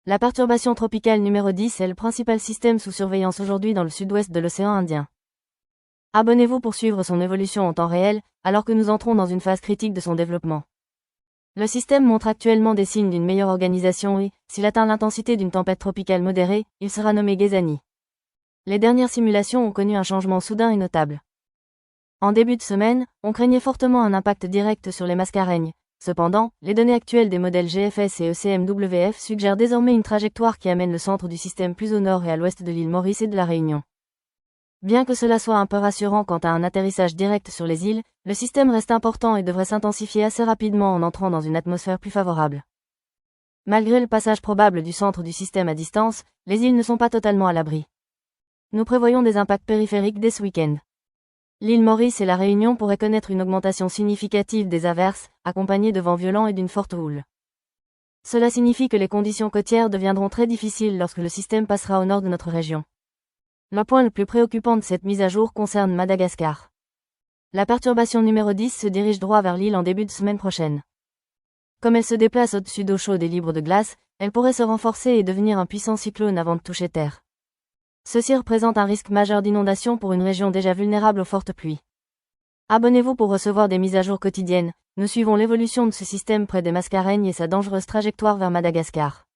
La perturbation tropicale numéro 10 est le principal système sous surveillance aujourd'hui dans le sud-ouest de l'océan Indien. Abonnez-vous pour suivre son évolution en temps réel, alors que nous entrons dans une phase critique de son développement. Le système montre actuellement des signes d'une meilleure organisation et, s'il atteint l'intensité d'une tempête tropicale modérée, il sera nommé Ghezani. Les dernières simulations ont connu un changement soudain et notable. En début de semaine, on craignait fortement un impact direct sur les mascareignes. Cependant, les données actuelles des modèles GFS et ECMWF suggèrent désormais une trajectoire qui amène le centre du système plus au nord et à l'ouest de l'île Maurice et de la Réunion. Bien que cela soit un peu rassurant quant à un atterrissage direct sur les îles, le système reste important et devrait s'intensifier assez rapidement en entrant dans une atmosphère plus favorable. Malgré le passage probable du centre du système à distance, les îles ne sont pas totalement à l'abri. Nous prévoyons des impacts périphériques dès ce week-end. L'île Maurice et la Réunion pourraient connaître une augmentation significative des averses, accompagnées de vents violents et d'une forte houle. Cela signifie que les conditions côtières deviendront très difficiles lorsque le système passera au nord de notre région. Le point le plus préoccupant de cette mise à jour concerne Madagascar. La perturbation numéro 10 se dirige droit vers l'île en début de semaine prochaine. Comme elle se déplace au-dessus d'eau chaude et libre de glace, elle pourrait se renforcer et devenir un puissant cyclone avant de toucher terre. Ceci représente un risque majeur d'inondation pour une région déjà vulnérable aux fortes pluies. Abonnez-vous pour recevoir des mises à jour quotidiennes. Nous suivons l'évolution de ce système près des Mascareignes et sa dangereuse trajectoire vers Madagascar.